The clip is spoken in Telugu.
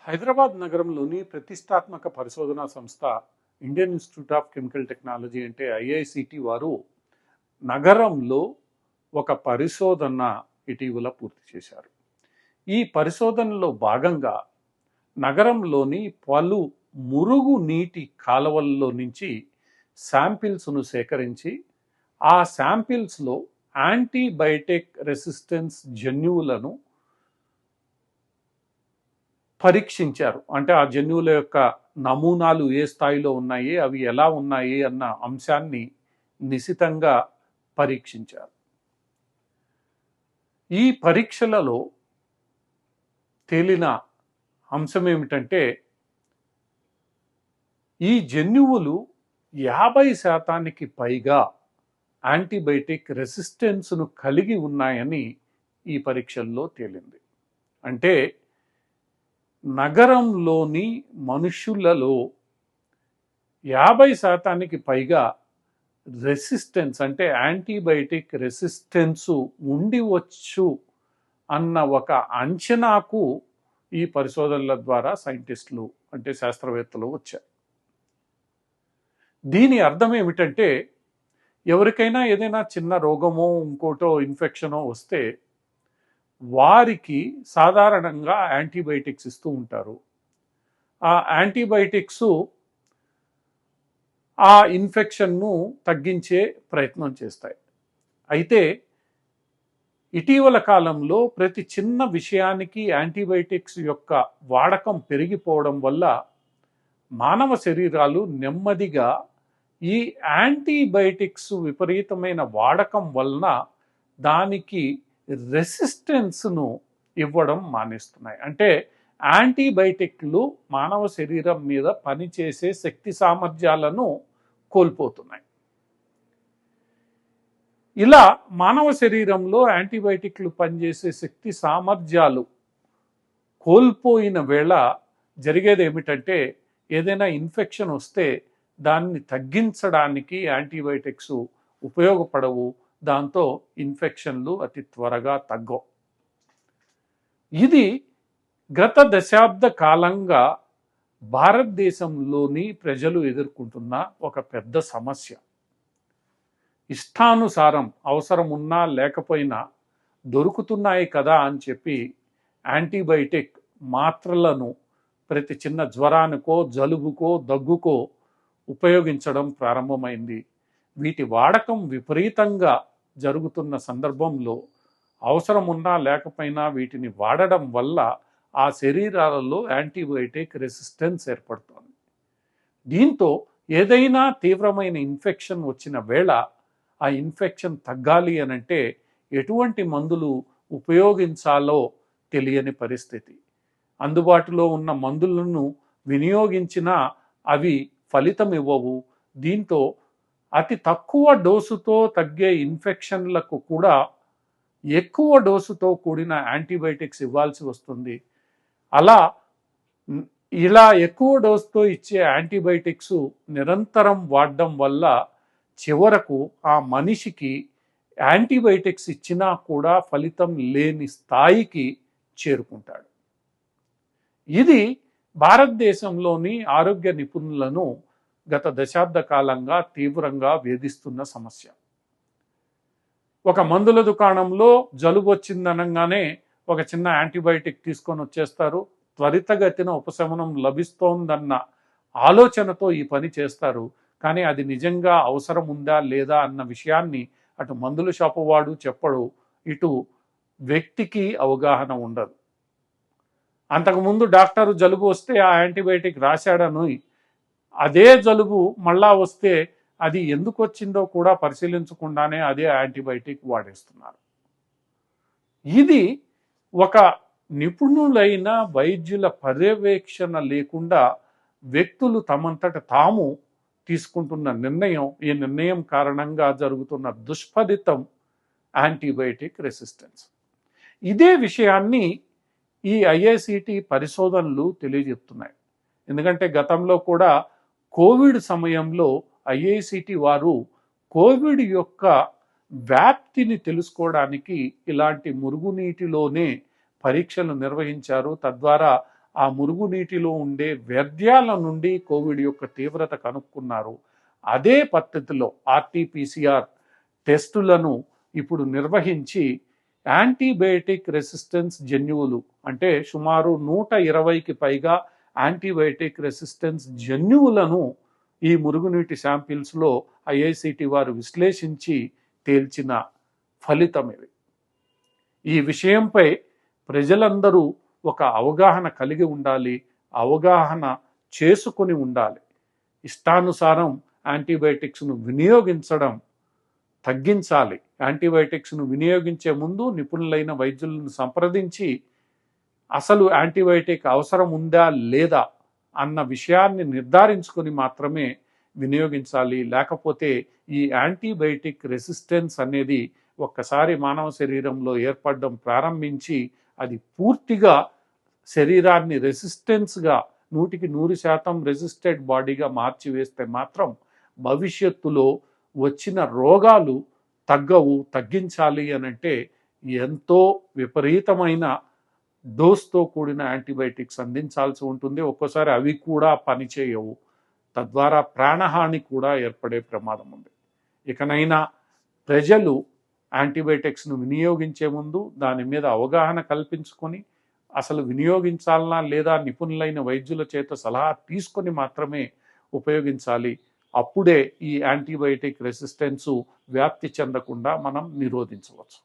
హైదరాబాద్ నగరంలోని ప్రతిష్టాత్మక పరిశోధనా సంస్థ Indian institute of chemical technology అంటే ఐఐసిటి వారు నగరంలో ఒక పరిశోధన ఇటీవల పూర్తి చేశారు. ఈ పరిశోధనలో భాగంగా నగరంలోని పలు మురుగు నీటి కాలువల్లో నుంచి శాంపిల్స్ను సేకరించి ఆ శాంపిల్స్లో యాంటీబయాటిక్ రెసిస్టెన్స్ జన్యువులను పరీక్షించారు. అంటే ఆ జన్యువుల యొక్క నమూనాలు ఏ స్థాయిలో ఉన్నాయి, అవి ఎలా ఉన్నాయి అన్న అంశాన్ని నిశితంగా పరీక్షించారు. ఈ పరీక్షలలో తేలిన అంశం ఏమిటంటే ఈ జన్యువులు 50% పైగా యాంటీబయాటిక్ రెసిస్టెన్స్ను కలిగి ఉన్నాయని ఈ పరీక్షల్లో తేలింది. అంటే నగరంలోని మనుషులలో 50% పైగా రెసిస్టెన్స్ అంటే యాంటీబయాటిక్ రెసిస్టెన్స్ ఉండివచ్చు అన్న ఒక అంచనాకు ఈ పరిశోధనల ద్వారా సైంటిస్టులు అంటే శాస్త్రవేత్తలు వచ్చారు. దీని అర్థం ఏమిటంటే ఎవరికైనా ఏదైనా చిన్న రోగమో ఇంకోటో ఇన్ఫెక్షనో వస్తే వారికి సాధారణంగా యాంటీబయాటిక్స్ ఇస్తూ ఉంటారు. ఆ యాంటీబయాటిక్స్ ఆ ఇన్ఫెక్షన్ను తగ్గించే ప్రయత్నం చేస్తాయి. అయితే ఇటీవల కాలంలో ప్రతి చిన్న విషయానికి యాంటీబయాటిక్స్ యొక్క వాడకం పెరిగిపోవడం వల్ల మానవ శరీరాలు నెమ్మదిగా ఈ యాంటీబయాటిక్స్ విపరీతమైన వాడకం వలన దానికి రెసిస్టెన్స్ను ఇవ్వడం మానేస్తున్నాయి. అంటే యాంటీబయాటిక్లు మానవ శరీరం మీద పనిచేసే శక్తి సామర్థ్యాలను కోల్పోతున్నాయి. ఇలా మానవ శరీరంలో యాంటీబయాటిక్లు పనిచేసే శక్తి సామర్థ్యాలు కోల్పోయిన వేళ జరిగేది ఏమిటంటే ఏదైనా ఇన్ఫెక్షన్ వస్తే దాన్ని తగ్గించడానికి యాంటీబయాటిక్స్ ఉపయోగపడవు. దాంతో ఇన్ఫెక్షన్లు అతి త్వరగా తగ్గవు. ఇది గత దశాబ్ద కాలంగా భారతదేశంలోని ప్రజలు ఎదుర్కొంటున్న ఒక పెద్ద సమస్య. ఇష్టానుసారం అవసరం ఉన్నా లేకపోయినా దొరుకుతున్నాయి కదా అని చెప్పి యాంటీబయాటిక్ మాత్రలను ప్రతి చిన్న జ్వరానికో జలుబుకో దగ్గుకో ఉపయోగించడం ప్రారంభమైంది. వీటి వాడకం విపరీతంగా జరుగుతున్న సందర్భంలో అవసరం ఉన్నా లేకపోయినా వీటిని వాడడం వల్ల ఆ శరీరాలలో యాంటీబయాటిక్ రెసిస్టెన్స్ ఏర్పడుతుంది. దీంతో ఏదైనా తీవ్రమైన ఇన్ఫెక్షన్ వచ్చిన వేళ ఆ ఇన్ఫెక్షన్ తగ్గాలి అనంటే ఎటువంటి మందులు ఉపయోగించాలో తెలియని పరిస్థితి. అందుబాటులో ఉన్న మందులను వినియోగించినా అవి ఫలితం ఇవ్వవు. దీంతో అతి తక్కువ డోసుతో తగ్గే ఇన్ఫెక్షన్లకు కూడా ఎక్కువ డోసుతో కూడిన యాంటీబయాటిక్స్ ఇవ్వాల్సి వస్తుంది. ఇలా ఎక్కువ డోసుతో ఇచ్చే యాంటీబయాటిక్స్ నిరంతరం వాడడం వల్ల చివరకు ఆ మనిషికి యాంటీబయాటిక్స్ ఇచ్చినా కూడా ఫలితం లేని స్థాయికి చేరుకుంటాడు. ఇది భారతదేశంలోని ఆరోగ్య నిపుణులను గత దశాబ్ద కాలంగా తీవ్రంగా వేధిస్తున్న సమస్య. ఒక మందుల దుకాణంలో జలుబు వచ్చిందనగానే ఒక చిన్న యాంటీబయాటిక్ తీసుకొని వచ్చేస్తారు. త్వరితగతిన ఉపశమనం లభిస్తోందన్న ఆలోచనతో ఈ పని చేస్తారు. కానీ అది నిజంగా అవసరం ఉందా లేదా అన్న విషయాన్ని అటు మందుల షాపు వాడు చెప్పడు, ఇటు వ్యక్తికి అవగాహన ఉండదు. అంతకుముందు డాక్టరు జలుబు వస్తే ఆ యాంటీబయాటిక్ రాశాడను అదే జలుబు మళ్ళా వస్తే అది ఎందుకు వచ్చిందో కూడా పరిశీలించకుండానే అదే యాంటీబయాటిక్ వాడేస్తున్నారు. ఇది ఒక నిపుణులైన వైద్యుల పర్యవేక్షణ లేకుండా వ్యక్తులు తమంతట తాము తీసుకుంటున్న నిర్ణయం. ఈ నిర్ణయం కారణంగా జరుగుతున్న దుష్ఫలితం యాంటీబయాటిక్ రెసిస్టెన్స్. ఇదే విషయాన్ని ఈ ఐఐసిటి పరిశోధనలు తెలియజెప్తున్నాయి. ఎందుకంటే గతంలో కూడా కోవిడ్ సమయంలో ఐఐసిటి వారు కోవిడ్ యొక్క వ్యాప్తిని తెలుసుకోవడానికి ఇలాంటి మురుగునీటిలోనే పరీక్షలు నిర్వహించారు. తద్వారా ఆ మురుగునీటిలో ఉండే వ్యర్థాల నుండి కోవిడ్ యొక్క తీవ్రత కనుక్కున్నారు. అదే పద్ధతిలో ఆర్టీపీసీఆర్ టెస్టులను ఇప్పుడు నిర్వహించి యాంటీబయోటిక్ రెసిస్టెన్స్ జన్యువులు అంటే సుమారు 120కి పైగా యాంటీబయోటిక్ రెసిస్టెన్స్ జన్యువులను ఈ మురుగునీటి శాంపిల్స్లో ఐఐసిటి వారు విశ్లేషించి తేల్చిన ఫలితం ఇది. ఈ విషయంపై ప్రజలందరూ ఒక అవగాహన కలిగి ఉండాలి, అవగాహన చేసుకొని ఉండాలి. ఇష్టానుసారం యాంటీబయాటిక్స్ను వినియోగించడం తగ్గించాలి. యాంటీబయాటిక్స్ను వినియోగించే ముందు నిపుణులైన వైద్యులను సంప్రదించి అసలు యాంటీబయాటిక్ అవసరం ఉందా లేదా అన్న విషయాన్ని నిర్ధారించుకొని మాత్రమే వినియోగించాలి. లేకపోతే ఈ యాంటీబయాటిక్ రెసిస్టెన్స్ అనేది ఒక్కసారి మానవ శరీరంలో ఏర్పడడం ప్రారంభించి అది పూర్తిగా శరీరాన్ని రెసిస్టెన్స్గా 100% రెసిస్టెడ్ బాడీగా మార్చివేస్తే మాత్రం భవిష్యత్తులో వచ్చిన రోగాలు తగ్గవు. తగ్గించాలి అనంటే ఎంతో విపరీతమైన డోస్తో కూడిన యాంటీబయాటిక్స్ అందించాల్సి ఉంటుంది. ఒక్కోసారి అవి కూడా పనిచేయవు. తద్వారా ప్రాణహాని కూడా ఏర్పడే ప్రమాదం ఉంది. ఇకనైనా ప్రజలు యాంటీబయాటిక్స్ను వినియోగించే ముందు దాని మీద అవగాహన కల్పించుకొని అసలు వినియోగించాలనా లేదా నిపుణులైన వైద్యుల చేత సలహా తీసుకొని మాత్రమే ఉపయోగించాలి. అప్పుడే ఈ యాంటీబయాటిక్ రెసిస్టెన్సు వ్యాప్తి చెందకుండా మనం నిరోధించవచ్చు.